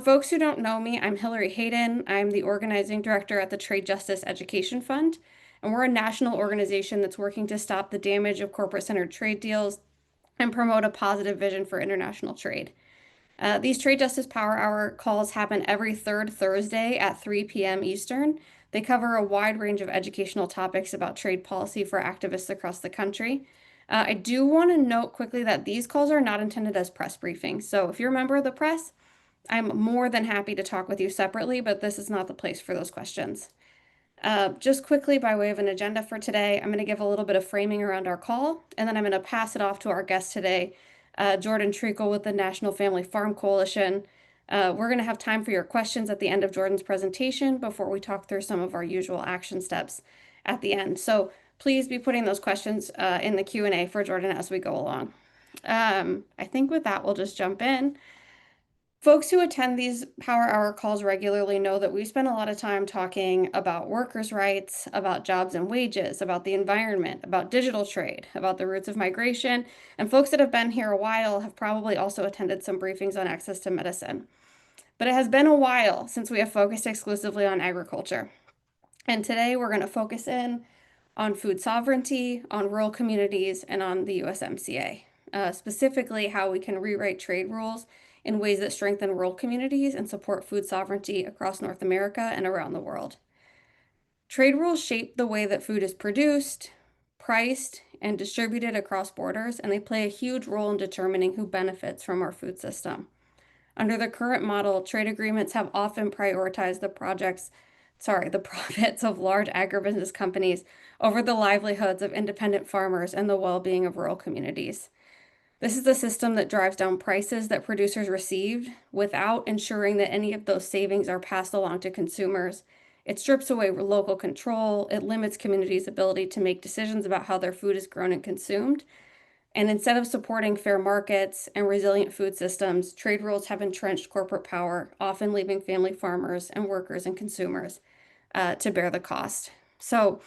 For folks who don't know me, I'm Hillary Hayden. I'm the organizing director at the Trade Justice Education Fund, and we're a national organization that's working to stop the damage of corporate-centered trade deals and promote a positive vision for international trade. These Trade Justice Power Hour calls happen every third Thursday at 3 p.m. Eastern. They cover a wide range of educational topics about trade policy for activists across the country. I do want to note quickly that these calls are not intended as press briefings. So if you're a member of the press, I'm more than happy to talk with you separately, but this is not the place for those questions. Just quickly, by way of an agenda for today, I'm going to give a little bit of framing around our call, and then I'm going to pass it off to our guest today, Jordan Treakle with the National Family Farm Coalition. We're going to have time for your questions at the end of Jordan's presentation before we talk through some of our usual action steps at the end. So please be putting those questions in the Q&A for Jordan as we go along. I think with that, we'll just jump in. Folks who attend these Power Hour calls regularly know that we spend a lot of time talking about workers' rights, about jobs and wages, about the environment, about digital trade, about the roots of migration, and folks that have been here a while have probably also attended some briefings on access to medicine. But it has been a while since we have focused exclusively on agriculture. And today we're going to focus in on food sovereignty, on rural communities, and on the USMCA, specifically how we can rewrite trade rules in ways that strengthen rural communities and support food sovereignty across North America and around the world. Trade rules shape the way that food is produced, priced, and distributed across borders, and they play a huge role in determining who benefits from our food system. Under the current model, trade agreements have often prioritized the profits of large agribusiness companies over the livelihoods of independent farmers and the well-being of rural communities. This is the system that drives down prices that producers received without ensuring that any of those savings are passed along to consumers. It strips away local control, it limits communities' ability to make decisions about how their food is grown and consumed. And instead of supporting fair markets and resilient food systems, trade rules have entrenched corporate power, often leaving family farmers and workers and consumers to bear the cost. So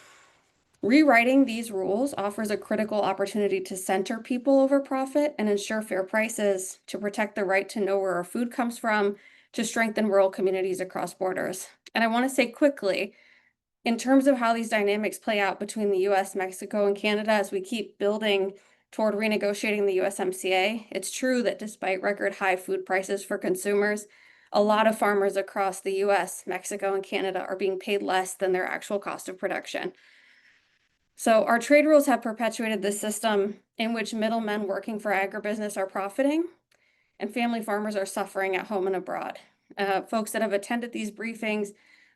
rewriting these rules offers a critical opportunity to center people over profit and ensure fair prices, to protect the right to know where our food comes from, to strengthen rural communities across borders. And I want to say quickly, in terms of how these dynamics play out between the U.S., Mexico, and Canada as we keep building toward renegotiating the USMCA, it's true that despite record high food prices for consumers, a lot of farmers across the U.S., Mexico, and Canada are being paid less than their actual cost of production. So our trade rules have perpetuated this system in which middlemen working for agribusiness are profiting and family farmers are suffering at home and abroad. Folks that have attended these briefings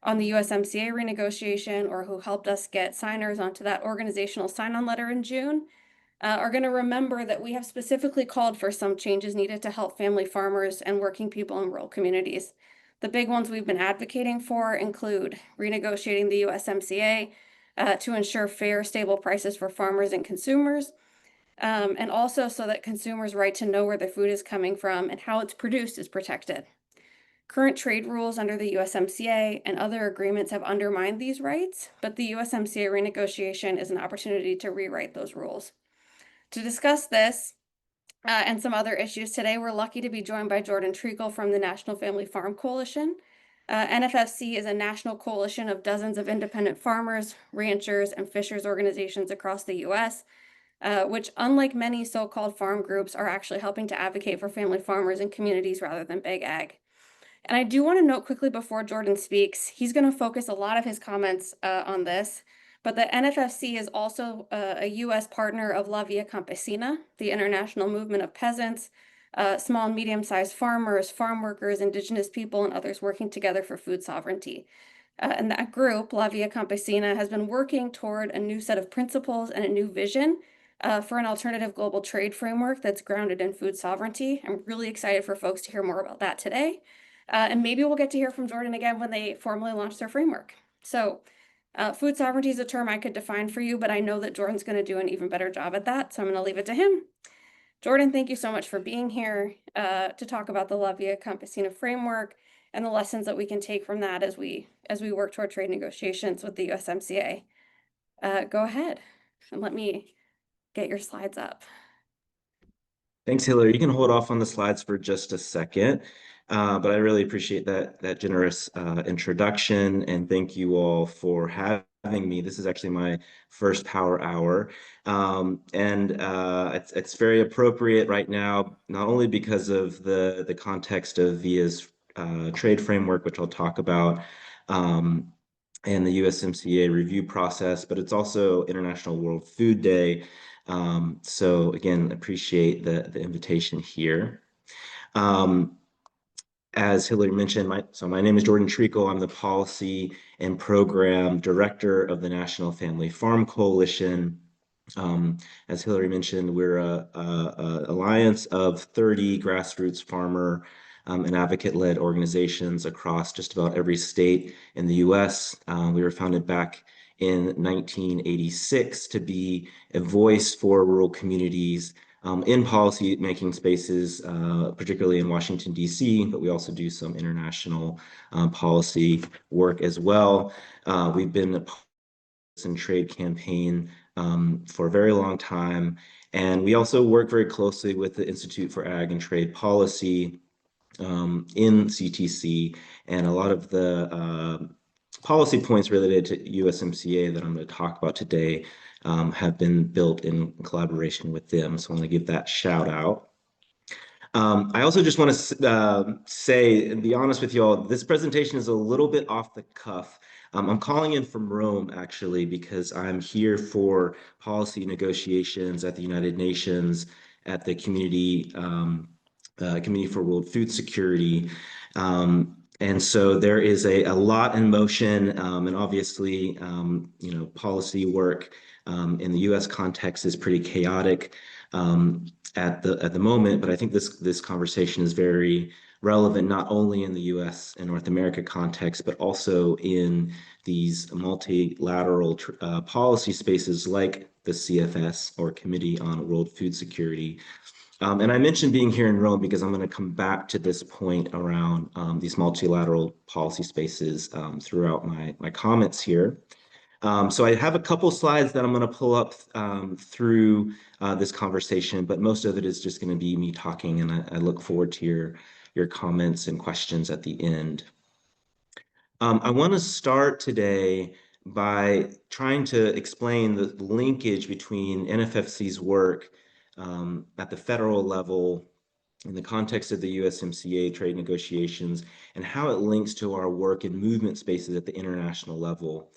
on the USMCA renegotiation or who helped us get signers onto that organizational sign-on letter in June are going to remember that we have specifically called for some changes needed to help family farmers and working people in rural communities. The big ones we've been advocating for include renegotiating the USMCA, to ensure fair, stable prices for farmers and consumers, and also so that consumers' right to know where their food is coming from and how it's produced is protected. Current trade rules under the USMCA and other agreements have undermined these rights, but the USMCA renegotiation is an opportunity to rewrite those rules. To discuss this and some other issues today, we're lucky to be joined by Jordan Treakle from the National Family Farm Coalition. NFFC is a national coalition of dozens of independent farmers, ranchers, and fishers organizations across the U.S., which, unlike many so-called farm groups, are actually helping to advocate for family farmers and communities rather than big ag. And I do want to note quickly before Jordan speaks, he's going to focus a lot of his comments on this, but the NFFC is also a U.S. partner of La Via Campesina, the international movement of peasants, small and medium-sized farmers, farm workers, indigenous people, and others working together for food sovereignty. And that group, La Via Campesina, has been working toward a new set of principles and a new vision for an alternative global trade framework that's grounded in food sovereignty. I'm really excited for folks to hear more about that today. And maybe we'll get to hear from Jordan again when they formally launch their framework. So food sovereignty is a term I could define for you, but I know that Jordan's going to do an even better job at that, so I'm going to leave it to him. Jordan, thank you so much for being here to talk about the La Via Campesina framework and the lessons that we can take from that as we work toward trade negotiations with the USMCA. Go ahead and let me get your slides up. Thanks, Hillary. You can hold off on the slides for just a second. But I really appreciate that generous introduction, and thank you all for having me. This is actually my first Power Hour, and it's very appropriate right now, not only because of the context of VIA's trade framework, which I'll talk about, um, and the USMCA review process, but it's also International World Food Day. So again, appreciate the invitation here. Um, as Hillary mentioned, my name is Jordan Treakle. I'm the Policy and Program Director of the National Family Farm Coalition. As Hillary mentioned, we're a alliance of 30 grassroots farmer and advocate-led organizations across just about every state in the U.S. We were founded back in 1986 to be a voice for rural communities in policy making spaces, particularly in Washington, D.C., but we also do some international policy work as well. We've been a and trade campaign for a very long time. And we also work very closely with the Institute for Ag and Trade Policy in CTC, and a lot of the policy points related to USMCA that I'm going to talk about today have been built in collaboration with them. So I want to give that shout out. I also just want to say and be honest with you all, this presentation is a little bit off the cuff. I'm calling in from Rome, actually, because I'm here for policy negotiations at the United Nations, at the Committee for World Food Security. And so there is a lot in motion, and obviously, policy work in the U.S. context is pretty chaotic. At the moment, but I think this conversation is very relevant not only in the U.S. and North America context, but also in these multilateral policy spaces like the CFS, or Committee on World Food Security. And I mentioned being here in Rome because I'm going to come back to this point around these multilateral policy spaces throughout my comments here. So I have a couple slides that I'm going to pull up through this conversation, but most of it is just going to be me talking, and I look forward to your comments and questions at the end. I want to start today by trying to explain the linkage between NFFC's work at the federal level in the context of the USMCA trade negotiations and how it links to our work in movement spaces at the international level.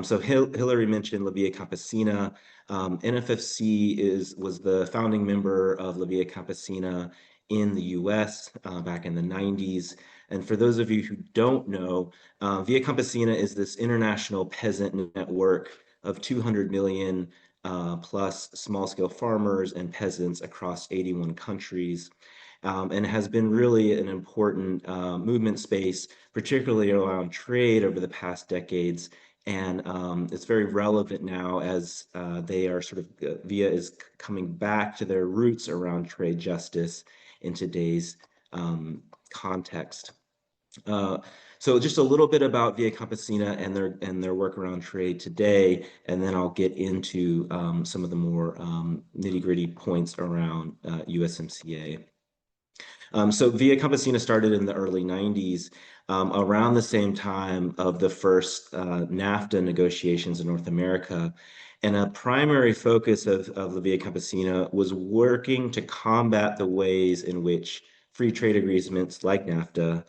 So Hillary mentioned La Via Campesina. NFFC was the founding member of La Via Campesina in the US back in the 90s. And for those of you who don't know, Via Campesina is this international peasant network of 200 million plus small-scale farmers and peasants across 81 countries. And has been really an important movement space, particularly around trade over the past decades. And it's very relevant now as they are VIA is coming back to their roots around trade justice in today's context. Uh, so just a little bit about Via Campesina and their work around trade today, and then I'll get into some of the more nitty-gritty points around USMCA. So Via Campesina started in the early 90s, around the same time of the first NAFTA negotiations in North America. And a primary focus of the Via Campesina was working to combat the ways in which free trade agreements like NAFTA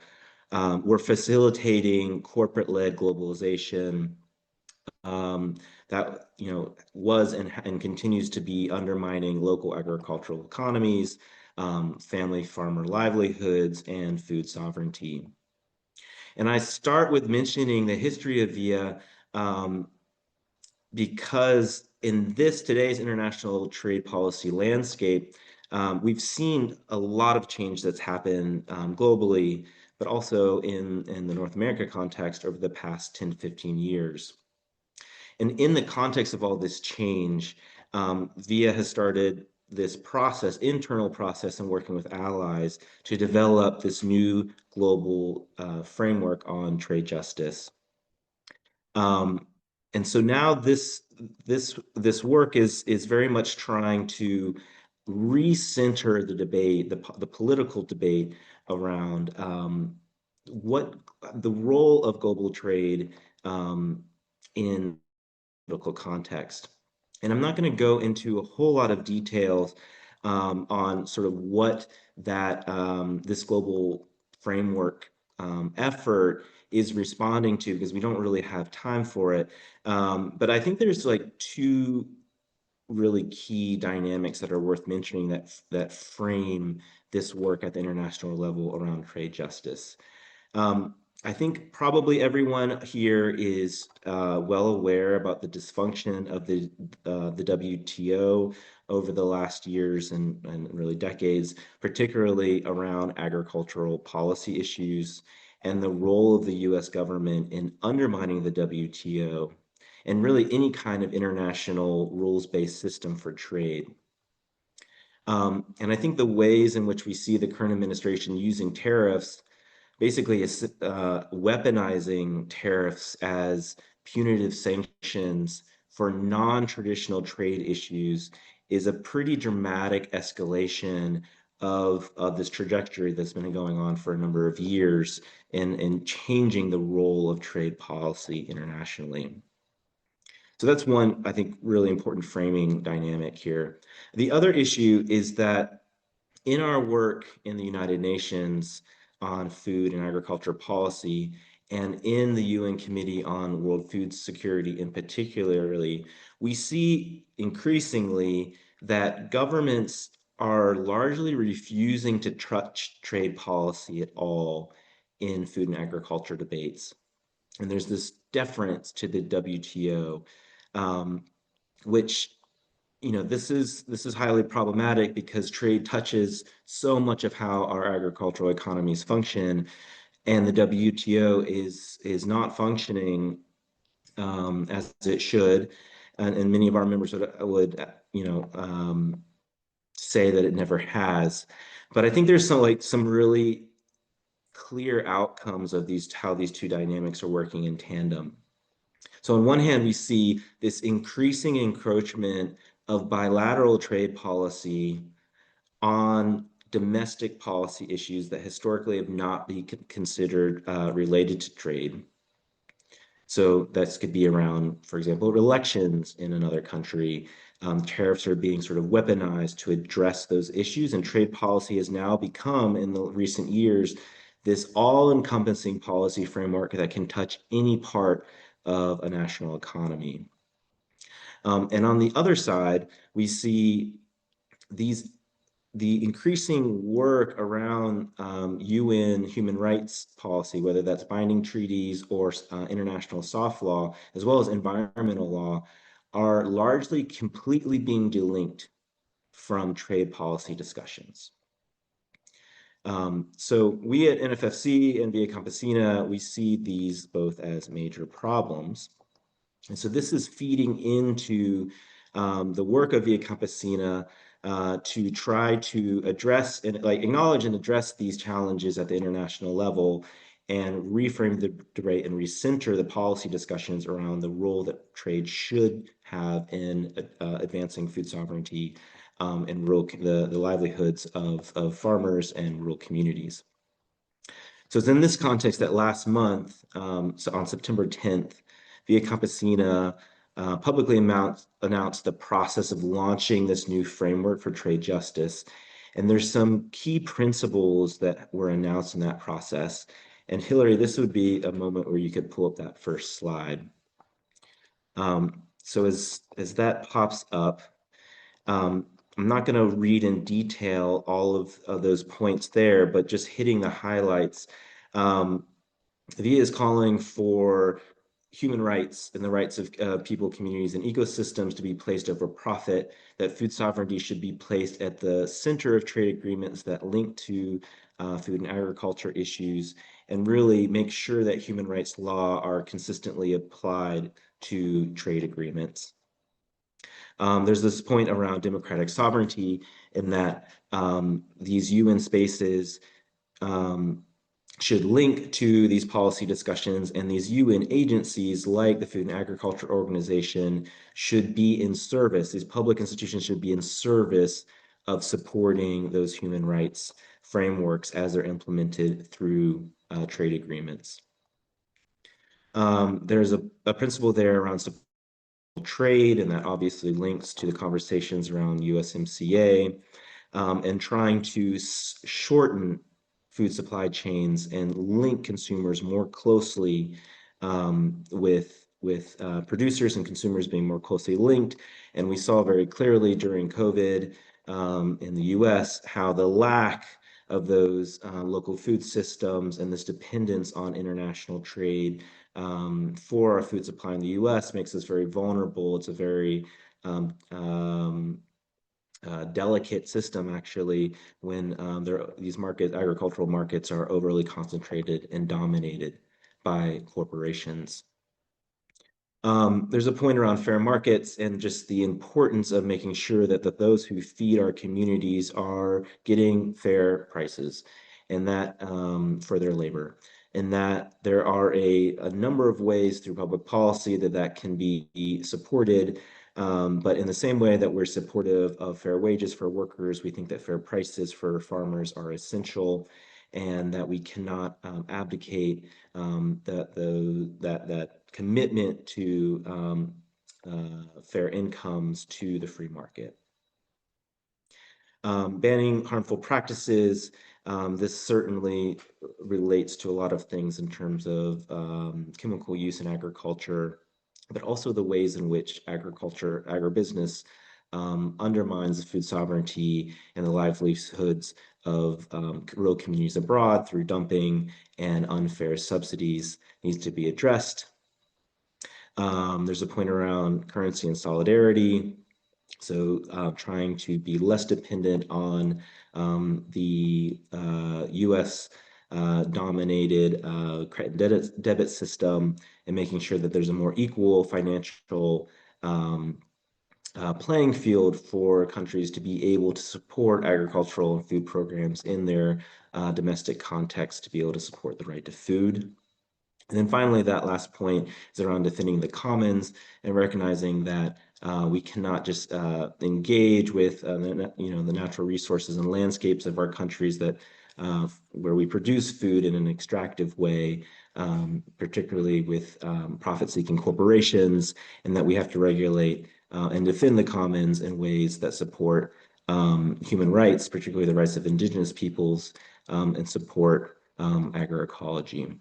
were facilitating corporate-led globalization that was and continues to be undermining local agricultural economies, family farmer livelihoods, and food sovereignty. And I start with mentioning the history of VIA because in today's international trade policy landscape, we've seen a lot of change that's happened globally, but also in the North America context over the past 10 to 15 years. And in the context of all this change, VIA has started this process, internal process, and working with allies to develop this new global framework on trade justice. And so now this work is very much trying to recenter the debate, the political debate around what the role of global trade in political context. And I'm not going to go into a whole lot of details on sort of what that this global framework effort is responding to because we don't really have time for it. But I think there's like two really key dynamics that are worth mentioning that frame this work at the international level around trade justice. Um, I think probably everyone here is well aware about the dysfunction of the WTO over the last years and really decades, particularly around agricultural policy issues and the role of the U.S. government in undermining the WTO and really any kind of international rules-based system for trade. And I think the ways in which we see the current administration using tariffs basically is weaponizing tariffs as punitive sanctions for non-traditional trade issues is a pretty dramatic escalation of this trajectory that's been going on for a number of years in changing the role of trade policy internationally. So that's one, I think, really important framing dynamic here. The other issue is that in our work in the United Nations on food and agriculture policy, and in the UN Committee on World Food Security in particularly, we see increasingly that governments are largely refusing to touch trade policy at all in food and agriculture debates. And there's this deference to the WTO, um, which this is highly problematic because trade touches so much of how our agricultural economies function, and the WTO is not functioning as it should, and many of our members would say that it never has. But I think there's some really clear outcomes of these how these two dynamics are working in tandem. So on one hand, we see this increasing encroachment of bilateral trade policy on domestic policy issues that historically have not been considered related to trade. So this could be around, for example, elections in another country. Tariffs are being sort of weaponized to address those issues, and trade policy has now become, in the recent years, this all-encompassing policy framework that can touch any part of a national economy. And on the other side, we see these the increasing work around UN human rights policy, whether that's binding treaties or international soft law, as well as environmental law, are largely completely being delinked from trade policy discussions. So we at NFFC and Via Campesina, we see these both as major problems. And so this is feeding into the work of Via Campesina to try to address and acknowledge and address these challenges at the international level and reframe the debate and recenter the policy discussions around the role that trade should have in advancing food sovereignty and the livelihoods of farmers and rural communities. So it's in this context that last month, so on September 10th, Via Campesina publicly announced the process of launching this new framework for trade justice. And there's some key principles that were announced in that process. And Hillary, this would be a moment where you could pull up that first slide. So as that pops up, I'm not going to read in detail all of those points there, but just hitting the highlights. VIA is calling for human rights and the rights of people, communities, and ecosystems to be placed over profit, that food sovereignty should be placed at the center of trade agreements that link to food and agriculture issues, and really make sure that human rights law are consistently applied to trade agreements. There's this point around democratic sovereignty in that these UN spaces should link to these policy discussions, and these UN agencies like the Food and Agriculture Organization should be in service. These public institutions should be in service of supporting those human rights frameworks as they're implemented through trade agreements. There's a principle there around trade, and that obviously links to the conversations around USMCA, and trying to shorten food supply chains and link consumers more closely with producers and consumers being more closely linked. And we saw very clearly during COVID in the U.S. how the lack of those local food systems and this dependence on international trade for our food supply in the U.S. makes us very vulnerable. It's a very delicate system, actually, when these agricultural markets are overly concentrated and dominated by corporations. There's a point around fair markets and just the importance of making sure that those who feed our communities are getting fair prices and that for their labor. And that there are a number of ways through public policy that can be supported. But in the same way that we're supportive of fair wages for workers, we think that fair prices for farmers are essential and that we cannot abdicate that commitment to fair incomes to the free market. Banning harmful practices. This certainly relates to a lot of things in terms of chemical use in agriculture, but also the ways in which agribusiness undermines food sovereignty and the livelihoods of rural communities abroad through dumping and unfair subsidies needs to be addressed. There's a point around currency and solidarity. So trying to be less dependent on the U.S. Dominated debit system and making sure that there's a more equal financial playing field for countries to be able to support agricultural and food programs in their domestic context to be able to support the right to food. And then finally, that last point is around defending the commons and recognizing that we cannot just engage with the natural resources and landscapes of our countries that where we produce food in an extractive way, particularly with profit-seeking corporations, and that we have to regulate and defend the commons in ways that support human rights, particularly the rights of indigenous peoples, and support agroecology.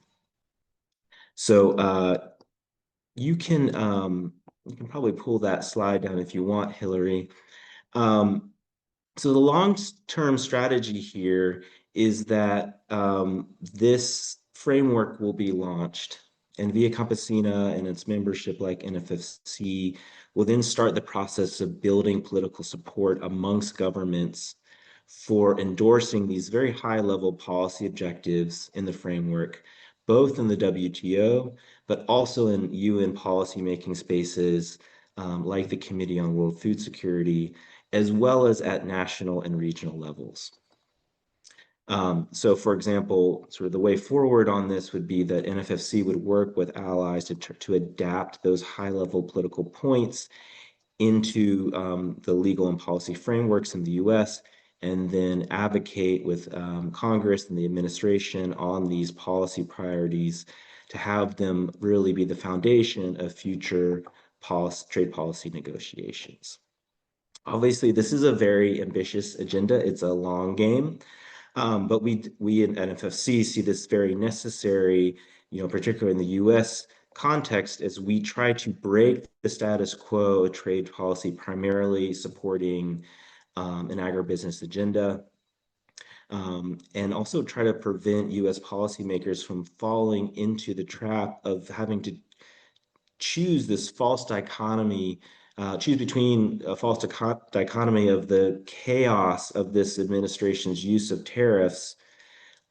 So you can probably pull that slide down if you want, Hillary. So the long-term strategy here is that this framework will be launched, and Via Campesina and its membership like NFFC will then start the process of building political support amongst governments for endorsing these very high-level policy objectives in the framework, both in the WTO, but also in UN policymaking spaces like the Committee on World Food Security, as well as at national and regional levels. So for example, sort of the way forward on this would be that NFFC would work with allies to adapt those high-level political points into the legal and policy frameworks in the US, and then advocate with Congress and the administration on these policy priorities to have them really be the foundation of future trade policy negotiations. Obviously, this is a very ambitious agenda. It's a long game, but we in NFFC see this very necessary, particularly in the U.S. context, as we try to break the status quo of trade policy, primarily supporting an agribusiness agenda, and also try to prevent U.S. policymakers from falling into the trap of having to choose this false dichotomy, choose between a false dichotomy of the chaos of this administration's use of tariffs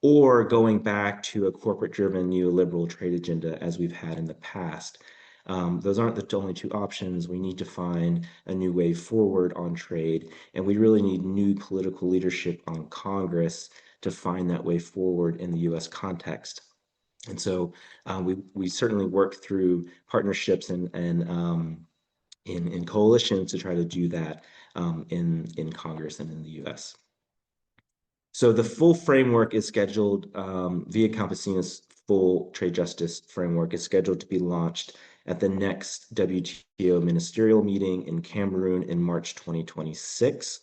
or going back to a corporate-driven neoliberal trade agenda as we've had in the past. Those aren't the only two options. We need to find a new way forward on trade, and we really need new political leadership on Congress to find that way forward in the U.S. context. And so we certainly work through partnerships and in coalitions to try to do that. in Congress and in the U.S. So the full framework is scheduled via Campesina's full trade justice framework is scheduled to be launched at the next WTO ministerial meeting in Cameroon in March 2026.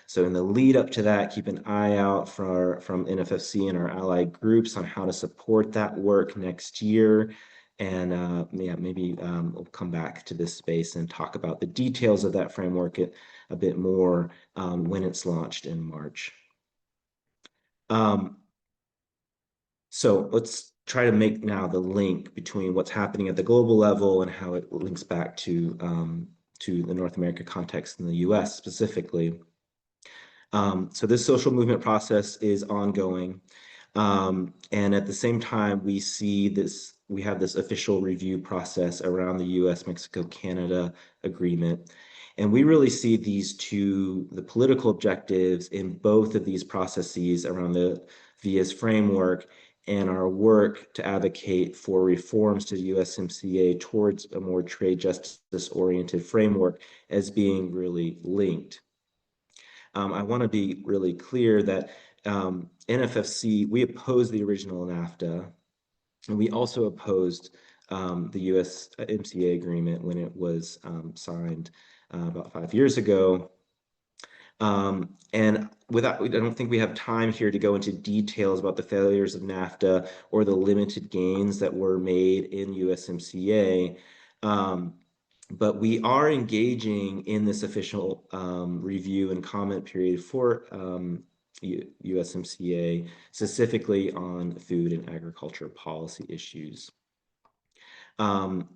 So in the lead up to that, keep an eye out from NFFC and our allied groups on how to support that work next year. And yeah, maybe we'll come back to this space and talk about the details of that framework a bit more when it's launched in March. Um, so let's try to make now the link between what's happening at the global level and how it links back to the North America context in the U.S. specifically. So this social movement process is ongoing. And at the same time, we have this official review process around the U.S. Mexico-Canada Agreement. And we really see the political objectives in both of these processes around the VIA's framework and our work to advocate for reforms to the USMCA towards a more trade justice oriented framework as being really linked. I want to be really clear that NFFC, we opposed the original NAFTA, and we also opposed the USMCA agreement when it was signed about 5 years ago. And I don't think we have time here to go into details about the failures of NAFTA or the limited gains that were made in USMCA. But we are engaging in this official review and comment period for USMCA, specifically on food and agriculture policy issues. Um,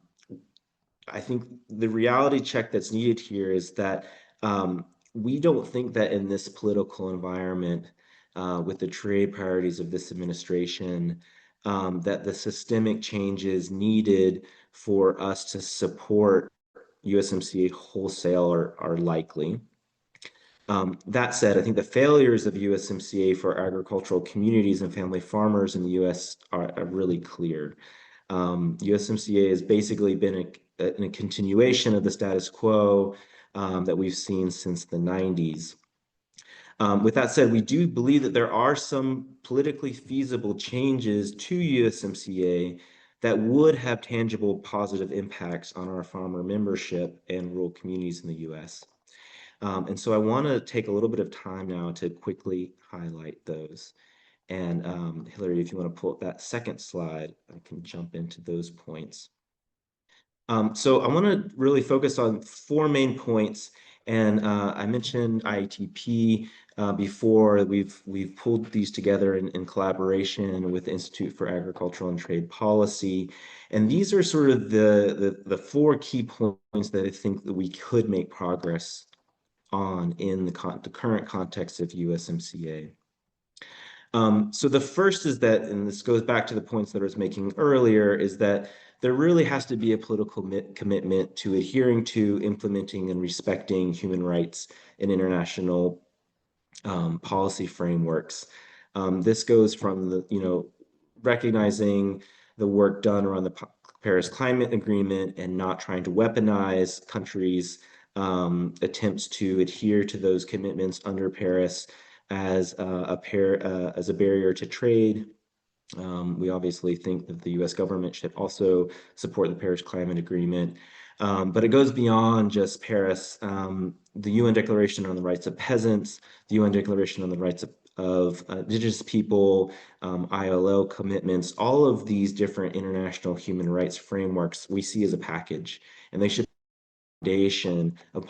I think the reality check that's needed here is that we don't think that in this political environment, with the trade priorities of this administration, that the systemic changes needed for us to support USMCA wholesale are likely. That said, I think the failures of USMCA for agricultural communities and family farmers in the US are really clear. USMCA has basically been a continuation of the status quo that we've seen since the 90s. With that said, we do believe that there are some politically feasible changes to USMCA that would have tangible positive impacts on our farmer membership and rural communities in the US. And so I want to take a little bit of time now to quickly highlight those. And Hillary, if you want to pull up that second slide, I can jump into those points. So I want to really focus on four main points. And I mentioned IATP before. We've pulled these together in collaboration with the Institute for Agricultural and Trade Policy. And these are sort of the four key points that I think that we could make progress on in the current context of USMCA. So the first is that, and this goes back to the points that I was making earlier, is that there really has to be a political commitment to adhering to, implementing, and respecting human rights in international policy frameworks. This goes from recognizing the work done around the Paris Climate Agreement and not trying to weaponize countries' attempts to adhere to those commitments under Paris as a barrier to trade. We obviously think that the U.S. government should also support the Paris Climate Agreement, but it goes beyond just Paris. The UN Declaration on the Rights of Peasants, the UN Declaration on the Rights of Indigenous People, ILO commitments, all of these different international human rights frameworks we see as a package, and they should be the foundation of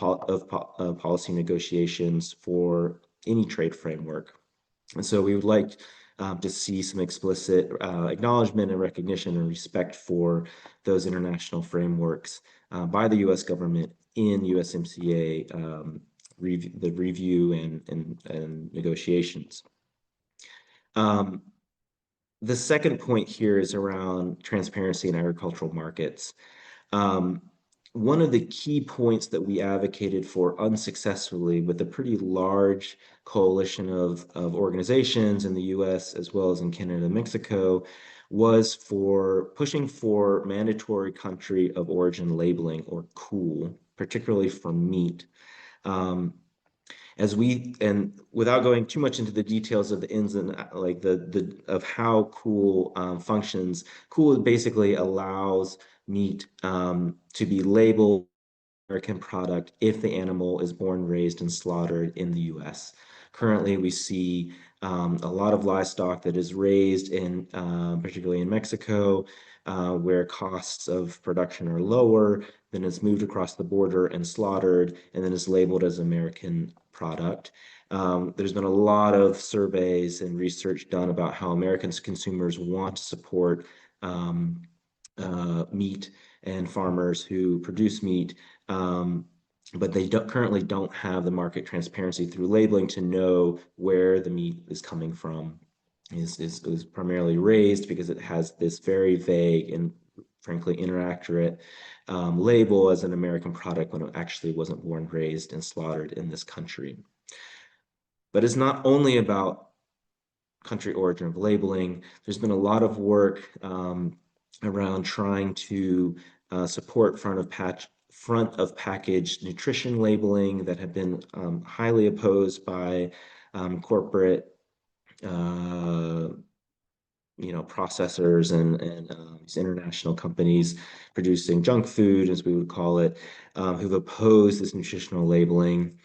policy negotiations for any trade framework. And so we would like to see some explicit acknowledgement and recognition and respect for those international frameworks by the U.S. government in USMCA the review and negotiations. The second point here is around transparency in agricultural markets. One of the key points that we advocated for unsuccessfully with a pretty large coalition of organizations in the US as well as in Canada and Mexico was for pushing for mandatory country of origin labeling, or COOL, particularly for meat. As we and without going too much into the details of the ins and like the of how cool functions, cool basically allows meat to be labeled American product if the animal is born, raised, and slaughtered in the U.S. Currently, we see a lot of livestock that is raised in, particularly in Mexico, where costs of production are lower, then it's moved across the border and slaughtered, and then is labeled as American product. There's been a lot of surveys and research done about how American consumers want to support um, meat and farmers who produce meat, um, but they currently don't have the market transparency through labeling to know where the meat is coming from. Is primarily raised because it has this very vague and frankly inaccurate label as an American product when it actually wasn't born, raised, and slaughtered in this country. But it's not only about country origin of labeling. There's been a lot of work around trying to support front of package nutrition labeling that have been highly opposed by corporate processors and these international companies producing junk food, as we would call it, who've opposed this nutritional labeling.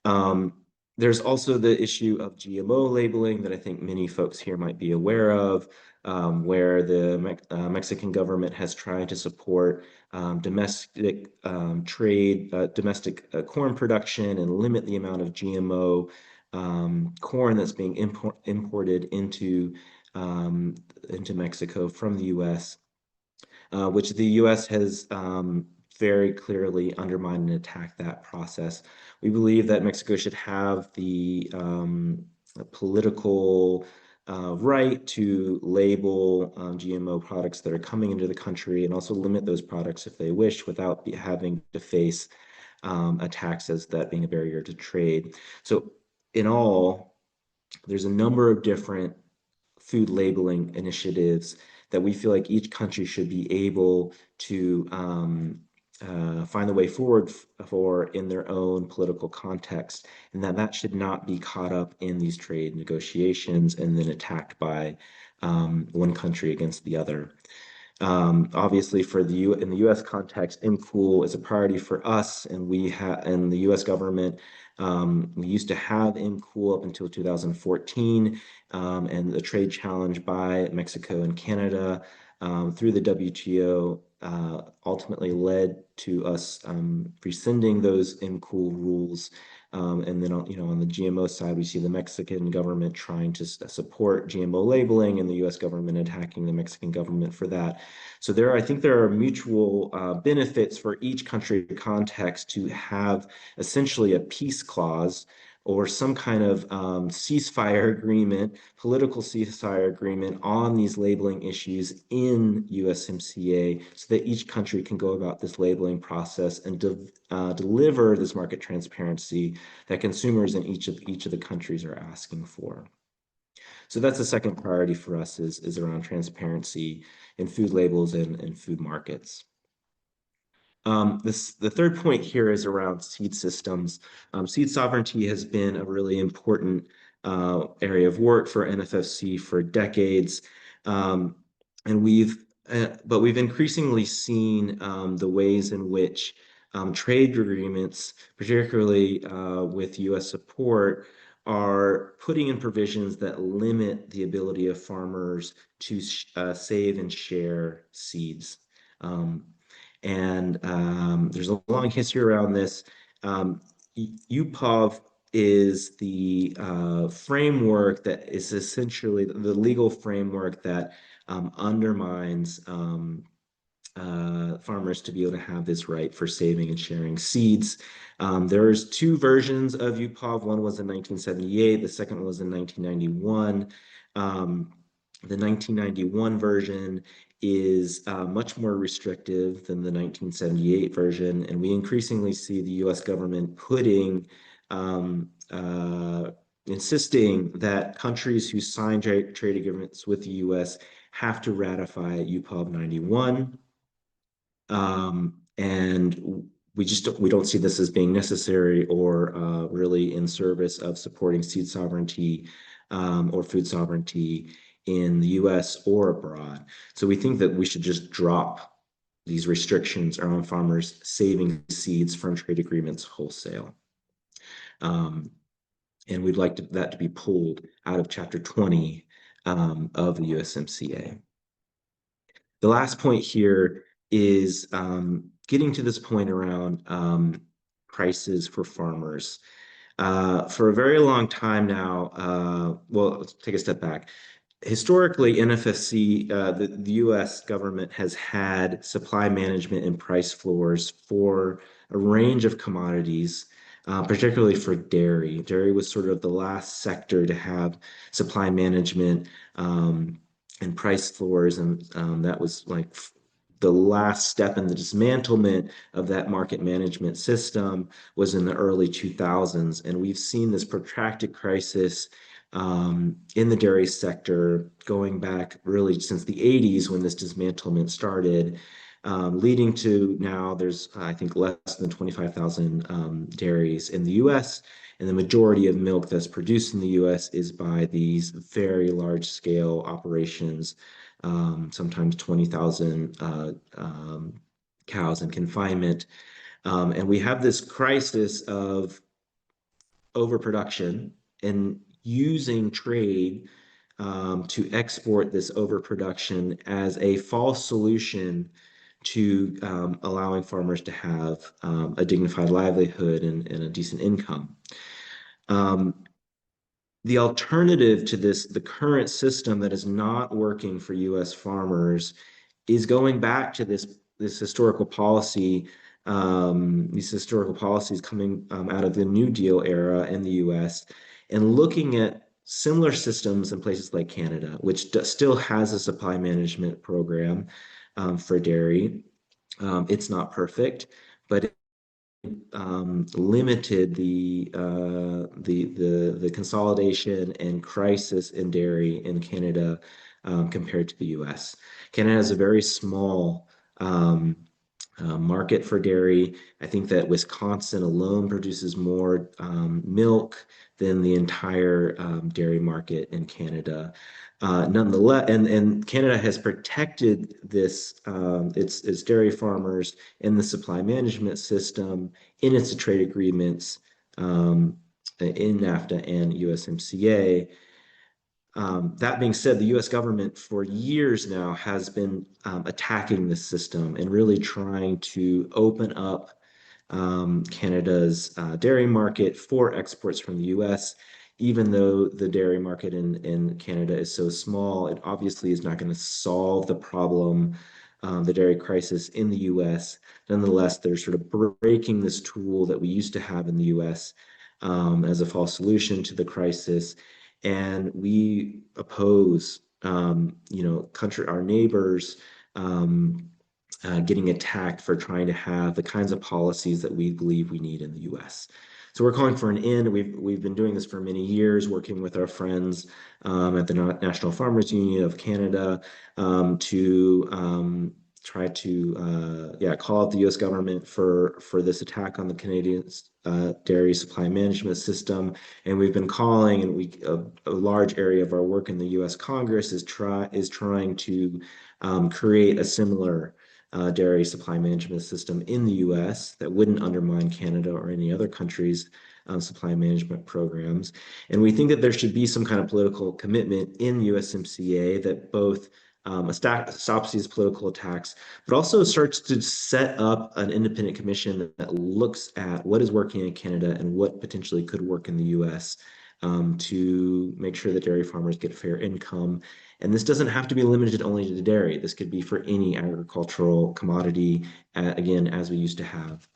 Um, there's also the issue of GMO labeling that I think many folks here might be aware of, where the Mexican government has tried to support domestic trade, domestic corn production and limit the amount of GMO corn that's being imported into Mexico from the U.S., which the U.S. has very clearly undermined and attacked that process. We believe that Mexico should have the political right to label GMO products that are coming into the country and also limit those products if they wish without having to face attacks as that being a barrier to trade. So in all, there's a number of different food labeling initiatives that we feel like each country should be able to find the way forward for in their own political context, and that should not be caught up in these trade negotiations and then attacked by one country against the other. Obviously, in the U.S. context, MCOOL is a priority for us, and we have and the U.S. government. We used to have MCOOL up until 2014, and the trade challenge by Mexico and Canada through the WTO ultimately led to us rescinding those MCOOL rules. And then, on the GMO side, we see the Mexican government trying to support GMO labeling, and the U.S. government attacking the Mexican government for that. So I think there are mutual benefits for each country context to have essentially a peace clause or some kind of ceasefire agreement, political ceasefire agreement on these labeling issues in USMCA so that each country can go about this labeling process and deliver this market transparency that consumers in each of the countries are asking for. So that's the second priority for us is around transparency in food labels and food markets. The third point here is around seed systems. Seed sovereignty has been a really important area of work for NFFC for decades, and we've increasingly seen the ways in which trade agreements, particularly with U.S. support, are putting in provisions that limit the ability of farmers to save and share seeds. And there's a long history around this. UPOV is the framework that is essentially the legal framework that undermines farmers to be able to have this right for saving and sharing seeds. There's two versions of UPOV. One was in 1978, the second one was in 1991. The 1991 version is much more restrictive than the 1978 version, and we increasingly see the U.S. government insisting that countries who sign trade agreements with the U.S. have to ratify UPOV 91. And we don't see this as being necessary or really in service of supporting seed sovereignty or food sovereignty in the U.S. or abroad. So we think that we should just drop these restrictions around farmers saving seeds from trade agreements wholesale. Um, and we'd like that to be pulled out of Chapter 20 of the USMCA. The last point here is getting to this point around prices for farmers. For a very long time now, well, let's take a step back. Historically, NFFC, the U.S. government has had supply management and price floors for a range of commodities, particularly for dairy. Dairy was sort of the last sector to have supply management and price floors, and that was like the last step in the dismantlement of that market management system was in the early 2000s. And we've seen this protracted crisis in the dairy sector going back really since the 80s when this dismantlement started, leading to now there's, I think, less than 25,000 dairies in the US. And the majority of milk that's produced in the US is by these very large scale operations, sometimes 20,000 cows in confinement. And we have this crisis of overproduction and using trade to export this overproduction as a false solution to allowing farmers to have a dignified livelihood and a decent income. Um, the alternative to this, the current system that is not working for U.S. farmers, is going back to this historical policy, these historical policies coming out of the New Deal era in the U.S. and looking at similar systems in places like Canada, which still has a supply management program for dairy. It's not perfect, but limited the consolidation and crisis in dairy in Canada compared to the U.S. Canada has a very small market for dairy. I think that Wisconsin alone produces more milk than the entire dairy market in Canada. Nonetheless, and Canada has protected its dairy farmers in the supply management system in its trade agreements in NAFTA and USMCA. That being said, the US government for years now has been attacking this system and really trying to open up Canada's dairy market for exports from the US. Even though the dairy market in Canada is so small, it obviously is not going to solve the problem, the dairy crisis in the US. Nonetheless, they're sort of breaking this tool that we used to have in the US as a false solution to the crisis. And we oppose, our neighbors getting attacked for trying to have the kinds of policies that we believe we need in the U.S. So we're calling for an end. We've been doing this for many years, working with our friends at the National Farmers Union of Canada to try to call out the U.S. government for this attack on the Canadian dairy supply management system. And we've been calling, and a large area of our work in the U.S. Congress is trying to create a similar dairy supply management system in the US that wouldn't undermine Canada or any other country's supply management programs. And we think that there should be some kind of political commitment in USMCA that both stops these political attacks, but also starts to set up an independent commission that looks at what is working in Canada and what potentially could work in the US to make sure that dairy farmers get fair income. And this doesn't have to be limited only to dairy. This could be for any agricultural commodity, again, as we used to have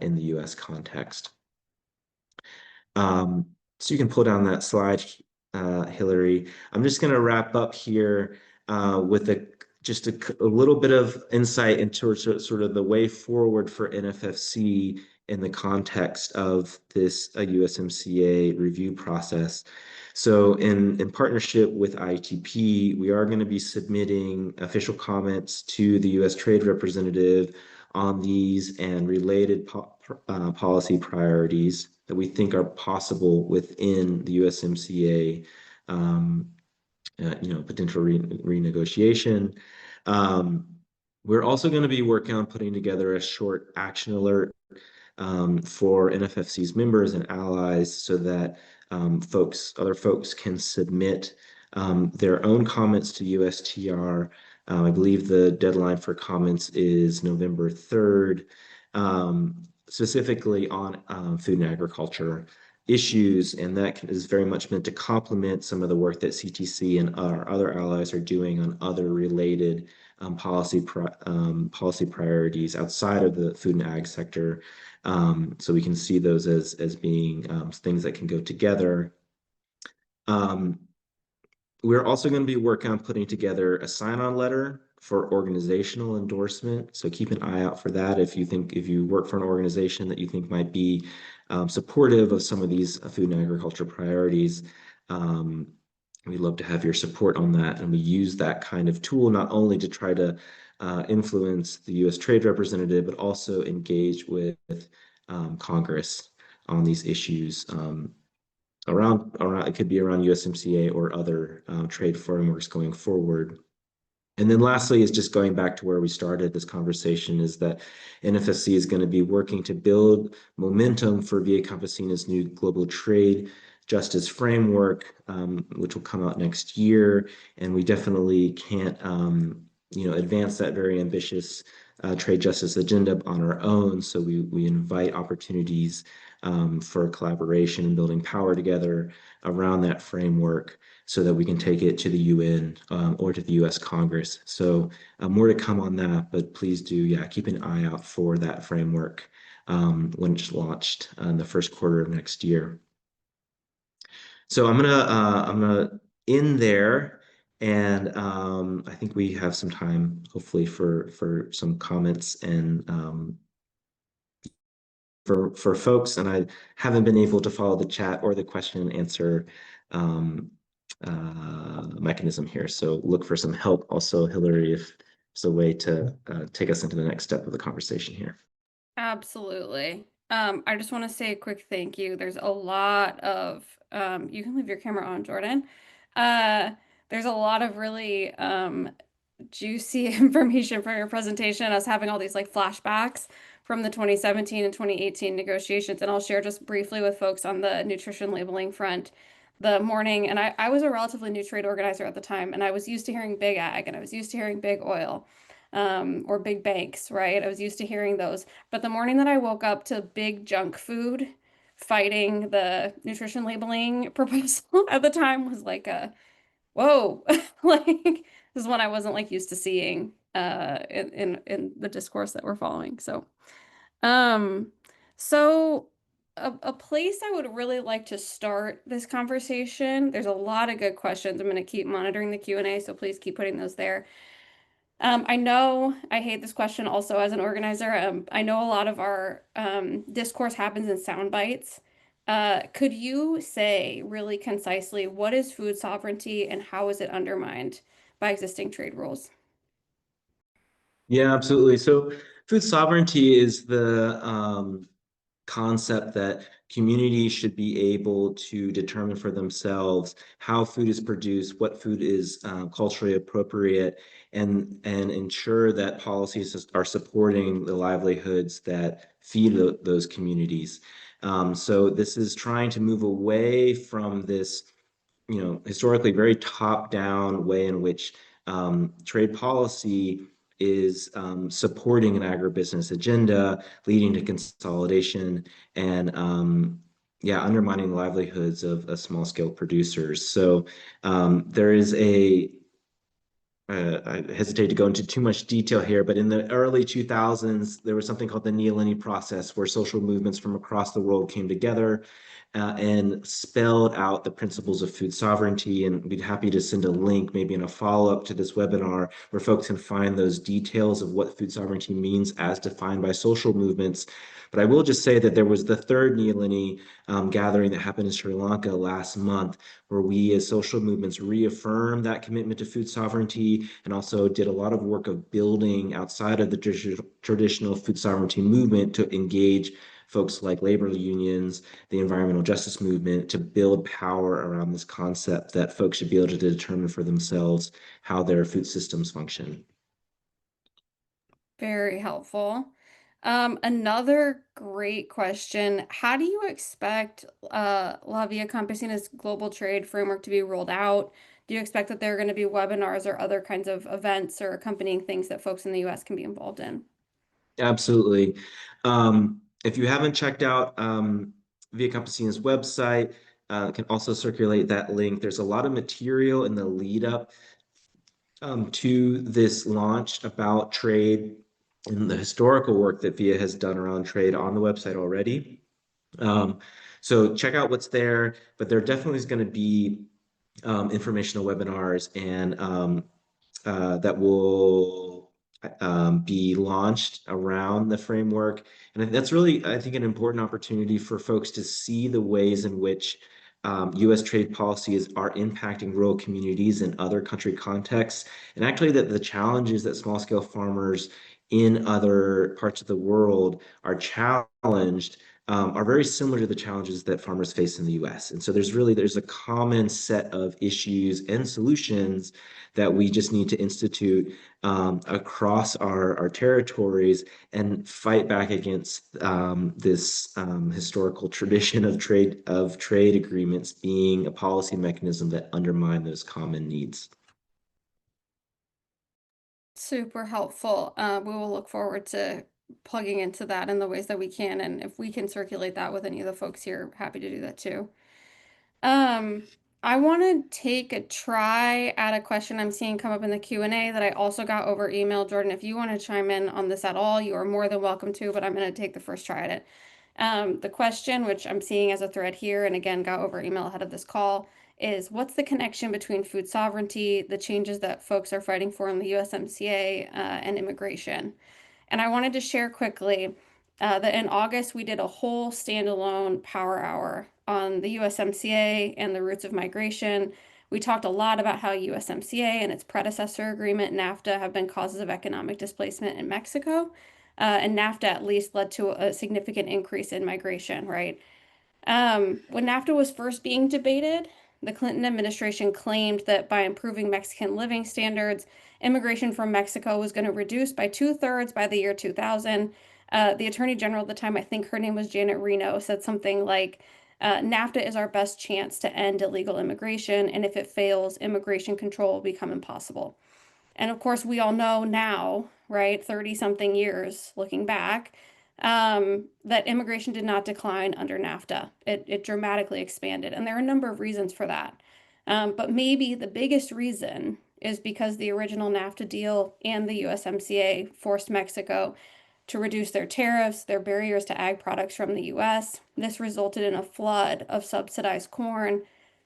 in the US context. So you can pull down that slide, Hillary. I'm just going to wrap up here with just a little bit of insight into sort of the way forward for NFFC in the context of this USMCA review process. So in partnership with ITP, we are going to be submitting official comments to the U.S. Trade Representative on these and related policy priorities that we think are possible within the USMCA, potential renegotiation. Um, we're also going to be working on putting together a short action alert for NFFC's members and allies so that other folks can submit their own comments to USTR. I believe the deadline for comments is November 3rd, specifically on food and agriculture issues, and that is very much meant to complement some of the work that CTC and our other allies are doing on other related policy priorities outside of the food and ag sector. So we can see those as being things that can go together. Um, we're also going to be working on putting together a sign-on letter for organizational endorsement. So keep an eye out for that if you work for an organization that you think might be supportive of some of these food and agriculture priorities. We'd love to have your support on that. And we use that kind of tool not only to try to influence the U.S. trade representative, but also engage with Congress on these issues. Around it could be around USMCA or other trade frameworks going forward. And then lastly is just going back to where we started this conversation is that NFSC is going to be working to build momentum for Via Campesina's new global trade justice framework, which will come out next year. And we definitely can't, advance that very ambitious trade justice agenda on our own. So we invite opportunities for collaboration and building power together around that framework so that we can take it to the UN or to the US Congress. So more to come on that, but please do, keep an eye out for that framework when it's launched in the first quarter of next year. So I'm gonna end there, and I think we have some time, hopefully, for some comments and for folks. And I haven't been able to follow the chat or the question and answer mechanism here. So look for some help also, Hillary, if there's a way to take us into the next step of the conversation here. Absolutely. I just want to say a quick thank you. There's a lot of, you can leave your camera on, Jordan. Uh, there's a lot of really juicy information from your presentation. I was having all these like flashbacks from the 2017 and 2018 negotiations, and I'll share just briefly with folks on the nutrition labeling front the morning. And I was a relatively new trade organizer at the time, and I was used to hearing big ag and I was used to hearing big oil. Or big banks, right? I was used to hearing those. But the morning that I woke up to big junk food fighting the nutrition labeling proposal at the time was like a whoa, like this is one I wasn't like used to seeing in the discourse that we're following. Um so a place I would really like to start this conversation. There's a lot of good questions. I'm going to keep monitoring the Q&A, so please keep putting those there. I know I hate this question also as an organizer. I know a lot of our discourse happens in sound bites. Could you say really concisely what is food sovereignty and how is it undermined by existing trade rules? Yeah, absolutely. So food sovereignty is the concept that communities should be able to determine for themselves how food is produced, what food is culturally appropriate, and ensure that policies are supporting the livelihoods that feed those communities. So this is trying to move away from this historically very top-down way in which trade policy is supporting an agribusiness agenda, leading to consolidation and undermining the livelihoods of small-scale producers. So there is I hesitate to go into too much detail here, but in the early 2000s, there was something called the Neolini process, where social movements from across the world came together and spelled out the principles of food sovereignty. And we'd happy to send a link, maybe in a follow-up to this webinar, where folks can find those details of what food sovereignty means as defined by social movements. But I will just say that there was the third Neolini gathering that happened in Sri Lanka last month, where we as social movements reaffirmed that commitment to food sovereignty and also did a lot of work of building outside of the traditional food sovereignty movement to engage folks like labor unions, the environmental justice movement, to build power around this concept that folks should be able to determine for themselves how their food systems function. Very helpful. Another great question. How do you expect La Via Campesina's global trade framework to be rolled out? Do you expect that there are going to be webinars or other kinds of events or accompanying things that folks in the US can be involved in? Absolutely. If you haven't checked out Via Campesina's website, can also circulate that link. There's a lot of material in the lead up to this launch about trade and the historical work that VIA has done around trade on the website already. Um, so check out what's there, but there definitely is going to be informational webinars and that will be launched around the framework. And that's really, I think, an important opportunity for folks to see the ways in which U.S. trade policies are impacting rural communities in other country contexts, and actually that the challenges that small scale farmers in other parts of the world are challenged are very similar to the challenges that farmers face in the U.S. And so there's a common set of issues and solutions that we just need to institute across our territories and fight back against this historical tradition of trade agreements being a policy mechanism that undermine those common needs. Super helpful. We will look forward to plugging into that in the ways that we can. And if we can circulate that with any of the folks here, happy to do that too. Um, I want to take a try at a question I'm seeing come up in the Q&A that I also got over email. Jordan, if you want to chime in on this at all, you are more than welcome to, but I'm going to take the first try at it. The question, which I'm seeing as a thread here, and again got over email ahead of this call, is what's the connection between food sovereignty, the changes that folks are fighting for in the USMCA, and immigration? And I wanted to share quickly that in August we did a whole standalone power hour on the USMCA and the roots of migration. We talked a lot about how USMCA and its predecessor agreement, NAFTA, have been causes of economic displacement in Mexico. And NAFTA at least led to a significant increase in migration, right? When NAFTA was first being debated, the Clinton administration claimed that by improving Mexican living standards, immigration from Mexico was going to reduce by 2/3 by the year 2000. The Attorney General at the time, I think her name was Janet Reno, said something like, NAFTA is our best chance to end illegal immigration, and if it fails, immigration control will become impossible. And of course, we all know now, right, 30 something years looking back, that immigration did not decline under NAFTA. It dramatically expanded. And there are a number of reasons for that. But maybe the biggest reason is because the original NAFTA deal and the USMCA forced Mexico to reduce their tariffs, their barriers to ag products from the US. This resulted in a flood of subsidized corn,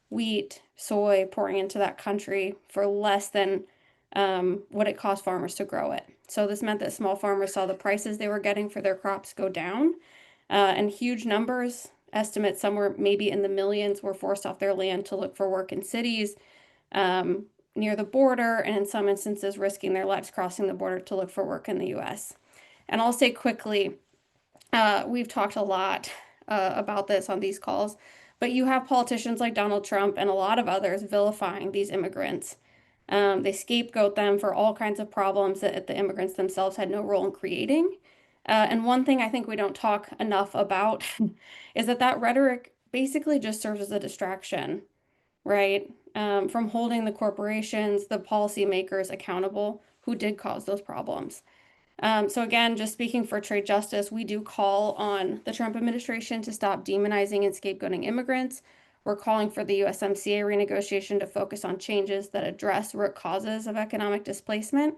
wheat, soy pouring into that country for less than what it cost farmers to grow it. So this meant that small farmers saw the prices they were getting for their crops go down, and huge numbers, estimates somewhere maybe in the millions, were forced off their land to look for work in cities um, near the border, and in some instances risking their lives crossing the border to look for work in the U.S. And I'll say quickly, we've talked a lot about this on these calls, but you have politicians like Donald Trump and a lot of others vilifying these immigrants. They scapegoat them for all kinds of problems that the immigrants themselves had no role in creating. And one thing I think we don't talk enough about is that that rhetoric basically just serves as a distraction, right? From holding the corporations, the policymakers accountable who did cause those problems. So again, just speaking for trade justice, we do call on the Trump administration to stop demonizing and scapegoating immigrants. We're calling for the USMCA renegotiation to focus on changes that address root causes of economic displacement.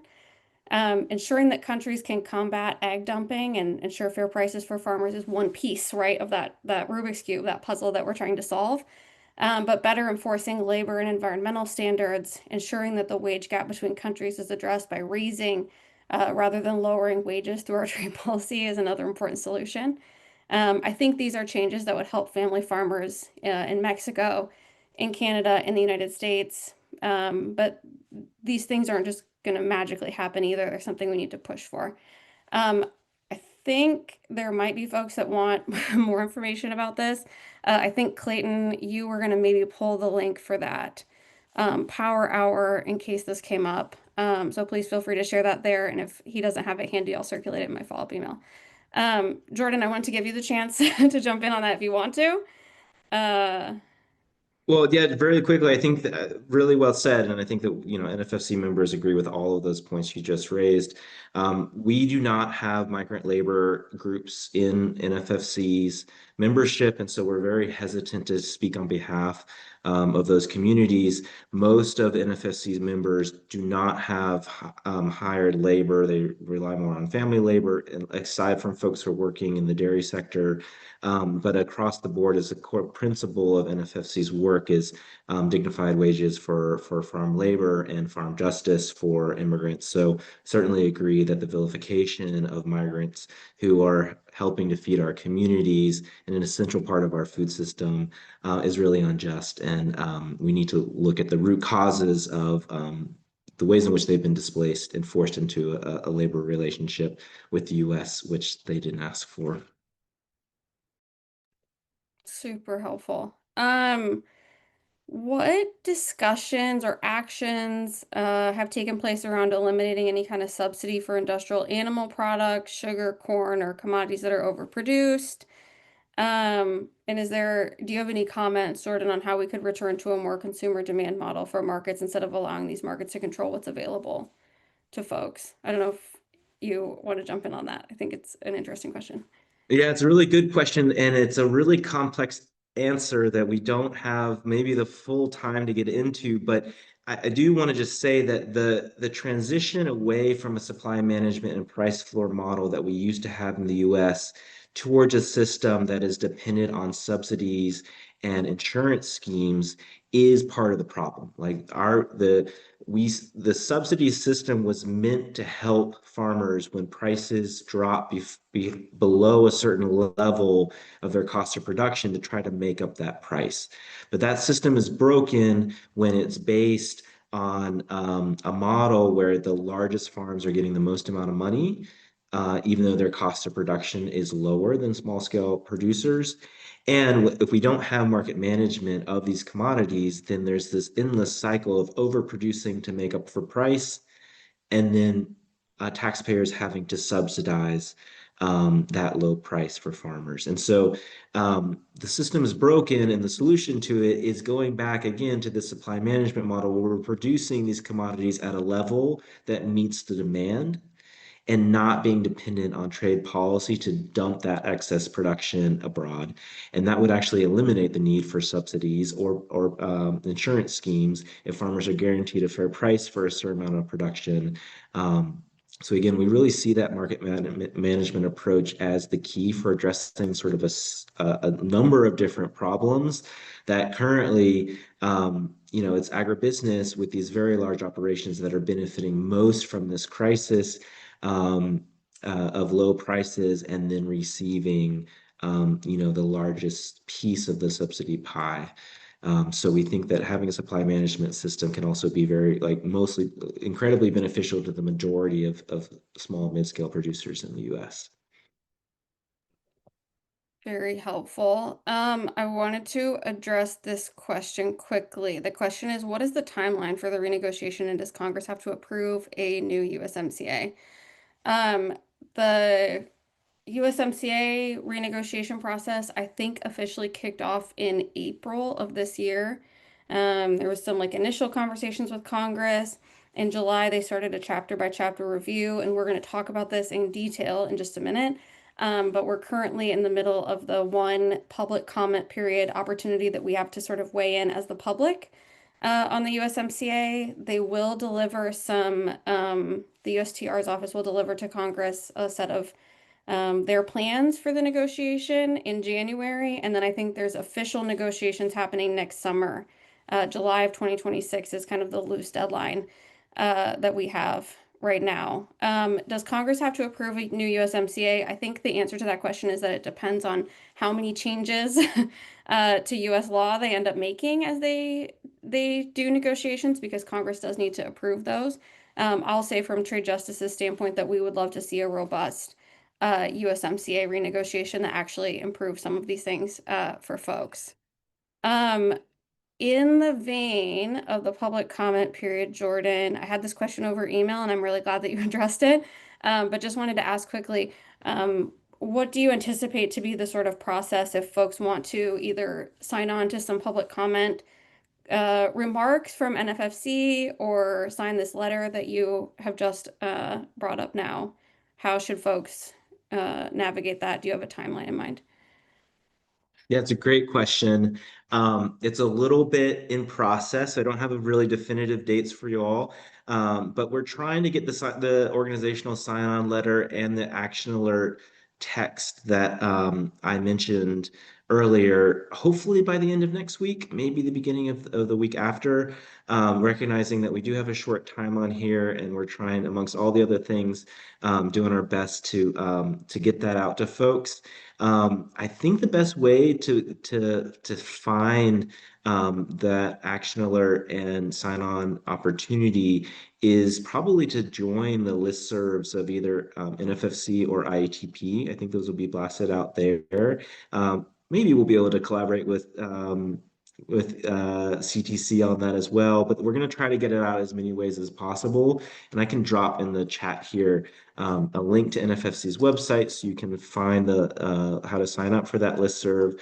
Ensuring that countries can combat ag dumping and ensure fair prices for farmers is one piece, right, of that Rubik's Cube, that puzzle that we're trying to solve. But better enforcing labor and environmental standards, ensuring that the wage gap between countries is addressed by raising rather than lowering wages through our trade policy is another important solution. I think these are changes that would help family farmers in Mexico, in Canada, in the United States. But these things aren't just going to magically happen either. There's something we need to push for. Um, I think there might be folks that want more information about this. I think Clayton, you were going to maybe pull the link for that power hour in case this came up. So please feel free to share that there. And if he doesn't have it handy, I'll circulate it in my follow-up email. Jordan, I want to give you the chance to jump in on that if you want to. Uh, Well, yeah, very quickly, I think that really well said, and I think that NFFC members agree with all of those points you just raised. We do not have migrant labor groups in NFFC's membership, and so we're very hesitant to speak on behalf of those communities. Most of NFFC's members do not have hired labor; they rely more on family labor, and aside from folks who are working in the dairy sector. But across the board, as a core principle of NFFC's work is dignified wages for farm labor and farm justice for immigrants. So certainly agree that the vilification of migrants who are helping to feed our communities and an essential part of our food system is really unjust. And we need to look at the root causes of the ways in which they've been displaced and forced into a labor relationship with the U.S., which they didn't ask for. Super helpful. What discussions or actions have taken place around eliminating any kind of subsidy for industrial animal products, sugar, corn, or commodities that are overproduced? And do you have any comments, Jordan, on how we could return to a more consumer demand model for markets instead of allowing these markets to control what's available to folks? I don't know if you want to jump in on that. I think it's an interesting question. Yeah, it's a really good question, and it's a really complex answer that we don't have maybe the full time to get into. But I do want to just say that the transition away from a supply management and price floor model that we used to have in the U.S. towards a system that is dependent on subsidies and insurance schemes is part of the problem. Like the subsidy system was meant to help farmers when prices drop below a certain level of their cost of production to try to make up that price. But that system is broken when it's based on a model where the largest farms are getting the most amount of money, even though their cost of production is lower than small scale producers. And if we don't have market management of these commodities, then there's this endless cycle of overproducing to make up for price, and then taxpayers having to subsidize that low price for farmers. And so the system is broken, and the solution to it is going back again to the supply management model where we're producing these commodities at a level that meets the demand and not being dependent on trade policy to dump that excess production abroad. And that would actually eliminate the need for subsidies or insurance schemes if farmers are guaranteed a fair price for a certain amount of production. So again, we really see that market management approach as the key for addressing sort of a number of different problems that currently, it's agribusiness with these very large operations that are benefiting most from this crisis um, of low prices and then receiving, the largest piece of the subsidy pie. So we think that having a supply management system can also be very, like, mostly incredibly beneficial to the majority of small mid-scale producers in the U.S. Very helpful. I wanted to address this question quickly. The question is, what is the timeline for the renegotiation, and does Congress have to approve a new USMCA? The USMCA renegotiation process, I think, officially kicked off in April of this year. There was some like initial conversations with Congress. In July, they started a chapter by chapter review, and we're going to talk about this in detail in just a minute. But we're currently in the middle of the one public comment period opportunity that we have to sort of weigh in as the public on the USMCA. They will deliver some the USTR's office will deliver to Congress a set of their plans for the negotiation in January. And then I think there's official negotiations happening next summer. July of 2026 is kind of the loose deadline that we have right now. Does Congress have to approve a new USMCA? I think the answer to that question is that it depends on how many changes to US law they end up making as they do negotiations because Congress does need to approve those. I'll say from Trade Justice's standpoint that we would love to see a robust USMCA renegotiation that actually improves some of these things for folks. Um, in the vein of the public comment period, Jordan, I had this question over email and I'm really glad that you addressed it. But just wanted to ask quickly, what do you anticipate to be the sort of process if folks want to either sign on to some public comment remarks from NFFC or sign this letter that you have just brought up now? How should folks navigate that? Do you have a timeline in mind? Yeah, it's a great question. It's a little bit in process. I don't have a really definitive dates for you all, but we're trying to get the organizational sign-on letter and the action alert text that I mentioned earlier, hopefully by the end of next week, maybe the beginning of the week after, recognizing that we do have a short timeline here and we're trying, amongst all the other things, doing our best to get that out to folks. I think the best way to find that action alert and sign on opportunity is probably to join the listservs of either NFFC or IATP. I think those will be blasted out there. Maybe we'll be able to collaborate with CTC on that as well, but we're going to try to get it out as many ways as possible. And I can drop in the chat here a link to NFFC's website so you can find the how to sign up for that listserv.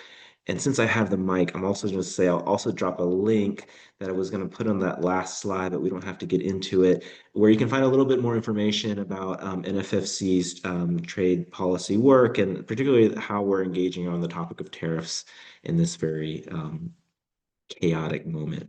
And since I have the mic, I'm also going to say I'll also drop a link that I was going to put on that last slide, but we don't have to get into it, where you can find a little bit more information about NFFC's trade policy work and particularly how we're engaging on the topic of tariffs in this very chaotic moment.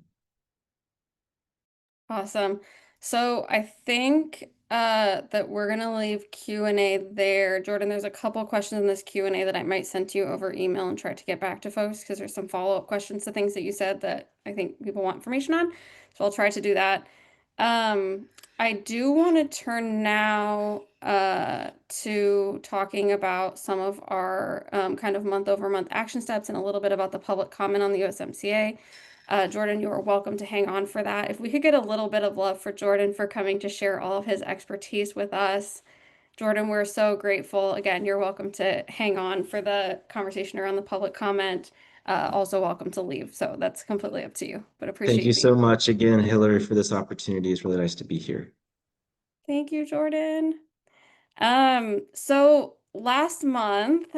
Awesome. So I think that we're gonna leave Q&A there. Jordan, there's a couple questions in this Q&A that I might send to you over email and try to get back to folks because there's some follow-up questions to things that you said that I think people want information on. So I'll try to do that. Um, I do want to turn now to talking about some of our kind of month-over-month action steps and a little bit about the public comment on the USMCA. Jordan, you are welcome to hang on for that. If we could get a little bit of love for Jordan for coming to share all of his expertise with us. Jordan, we're so grateful. Again, you're welcome to hang on for the conversation around the public comment. Also welcome to leave. So that's completely up to you, but Thank appreciate you you being so here. much again, Hillary, for this opportunity. It's really nice to be here. Thank you, Jordan. So last month,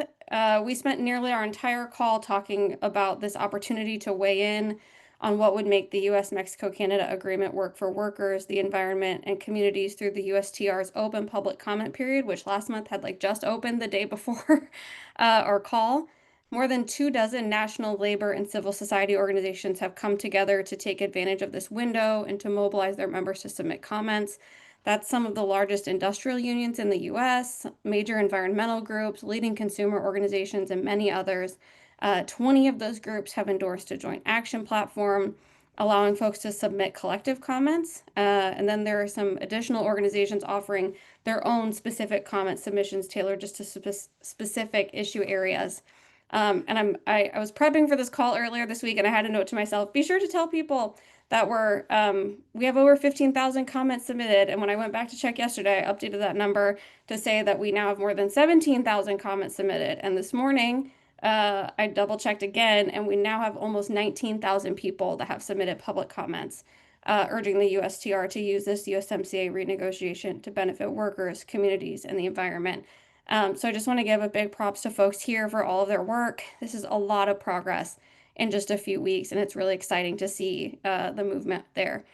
we spent nearly our entire call talking about this opportunity to weigh in on what would make the U.S. Mexico-Canada Agreement work for workers, the environment, and communities through the USTR's open public comment period, which last month had like just opened the day before our call. More than 24 national labor and civil society organizations have come together to take advantage of this window and to mobilize their members to submit comments. That's some of the largest industrial unions in the US, major environmental groups, leading consumer organizations, and many others. 20 of those groups have endorsed a joint action platform, allowing folks to submit collective comments. And then there are some additional organizations offering their own specific comment submissions tailored just to specific issue areas. I was prepping for this call earlier this week, and I had a note to myself: be sure to tell people that we have over 15,000 comments submitted. And when I went back to check yesterday, I updated that number to say that we now have more than 17,000 comments submitted. And this morning, I double checked again, and we now have almost 19,000 people that have submitted public comments, urging the USTR to use this USMCA renegotiation to benefit workers, communities, and the environment. So I just want to give a big props to folks here for all of their work. This is a lot of progress in just a few weeks, and it's really exciting to see the movement there.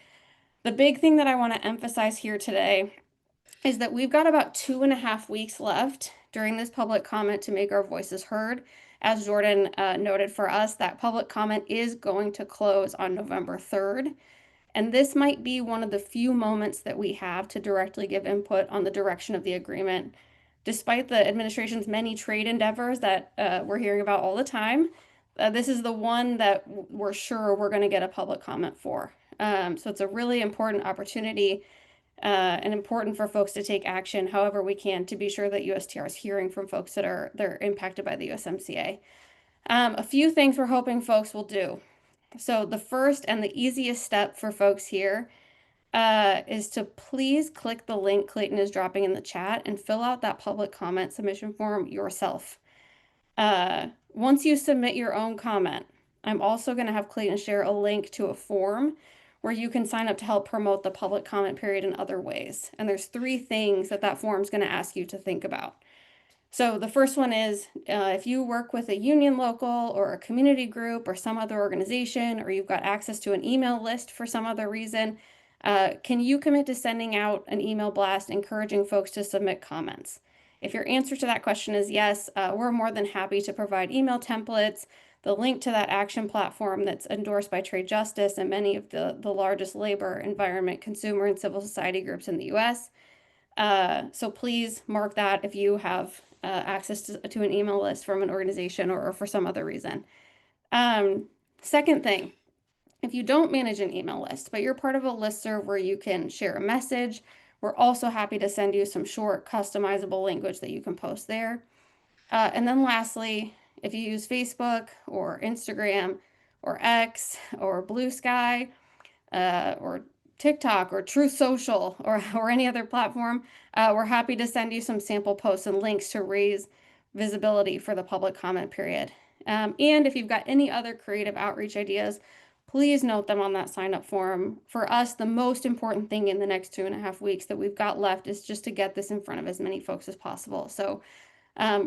The big thing that I want to emphasize here today is that we've got about 2.5 weeks left during this public comment to make our voices heard. As Jordan noted for us, that public comment is going to close on November 3rd. And this might be one of the few moments that we have to directly give input on the direction of the agreement. Despite the administration's many trade endeavors that we're hearing about all the time, this is the one that we're sure we're going to get a public comment for. So it's a really important opportunity and important for folks to take action however we can to be sure that USTR is hearing from folks that are they're impacted by the USMCA. A few things we're hoping folks will do. So the first and the easiest step for folks here is to please click the link Clayton is dropping in the chat and fill out that public comment submission form yourself. Once you submit your own comment, I'm also going to have Clayton share a link to a form where you can sign up to help promote the public comment period in other ways. And there's three things that that form is going to ask you to think about. So the first one is if you work with a union local or a community group or some other organization, or you've got access to an email list for some other reason, can you commit to sending out an email blast encouraging folks to submit comments? If your answer to that question is yes, we're more than happy to provide email templates, the link to that action platform that's endorsed by Trade Justice and many of the largest labor, environment, consumer, and civil society groups in the US. So please mark that if you have access to an email list from an organization or for some other reason. Second thing, if you don't manage an email list, but you're part of a listserv where you can share a message, we're also happy to send you some short customizable language that you can post there. And then lastly, if you use Facebook or Instagram or X or Blue Sky, or TikTok or Truth Social or any other platform, we're happy to send you some sample posts and links to raise visibility for the public comment period. And if you've got any other creative outreach ideas, please note them on that sign up form. For us, the most important thing in the next 2.5 weeks that we've got left is just to get this in front of as many folks as possible. So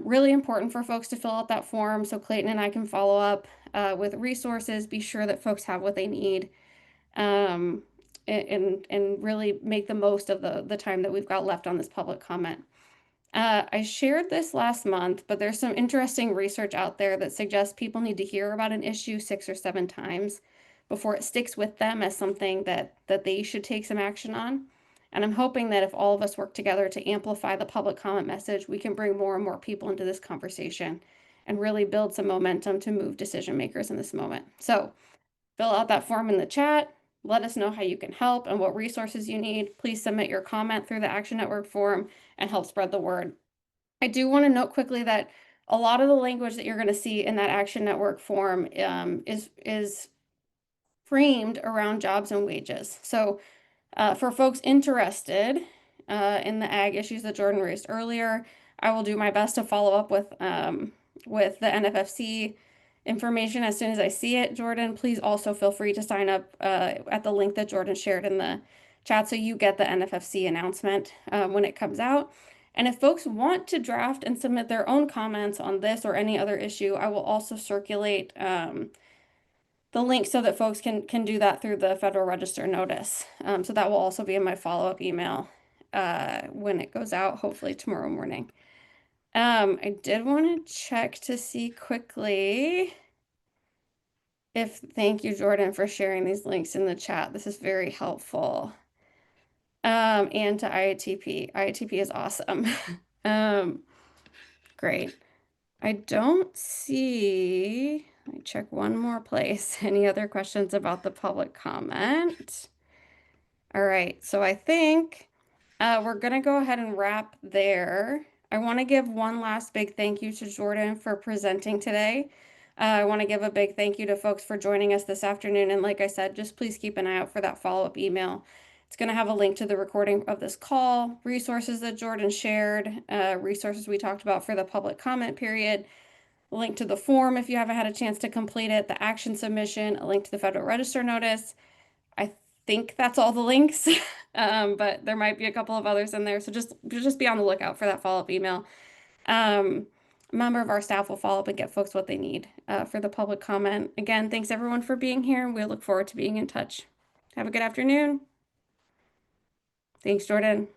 really important for folks to fill out that form so Clayton and I can follow up with resources, be sure that folks have what they need, um, and really make the most of the time that we've got left on this public comment. I shared this last month, but there's some interesting research out there that suggests people need to hear about an issue 6 or 7 times before it sticks with them as something that they should take some action on. And I'm hoping that if all of us work together to amplify the public comment message, we can bring more and more people into this conversation and really build some momentum to move decision makers in this moment. So fill out that form in the chat. Let us know how you can help and what resources you need. Please submit your comment through the Action Network form and help spread the word. I do want to note quickly that a lot of the language that you're going to see in that Action Network form is framed around jobs and wages. So for folks interested in the ag issues that Jordan raised earlier, I will do my best to follow up with the NFFC information as soon as I see it. Jordan, please also feel free to sign up at the link that Jordan shared in the chat so you get the NFFC announcement when it comes out. And if folks want to draft and submit their own comments on this or any other issue, I will also circulate the link so that folks can do that through the Federal Register notice. So that will also be in my follow-up email when it goes out, hopefully tomorrow morning. I did want to check to see quickly if, thank you, Jordan, for sharing these links in the chat. This is very helpful. And to IATP. IATP is awesome. Great. I don't see, let me check one more place. Any other questions about the public comment? All right, so I think we're gonna go ahead and wrap there. I want to give one last big thank you to Jordan for presenting today. I want to give a big thank you to folks for joining us this afternoon. And like I said, just please keep an eye out for that follow-up email. It's going to have a link to the recording of this call, resources that Jordan shared, resources we talked about for the public comment period, a link to the form if you haven't had a chance to complete it, the action submission, a link to the Federal Register notice. I think that's all the links, but there might be a couple of others in there. So just be on the lookout for that follow-up email. A member of our staff will follow up and get folks what they need for the public comment. Again, thanks everyone for being here. We look forward to being in touch. Have a good afternoon. Thanks, Jordan.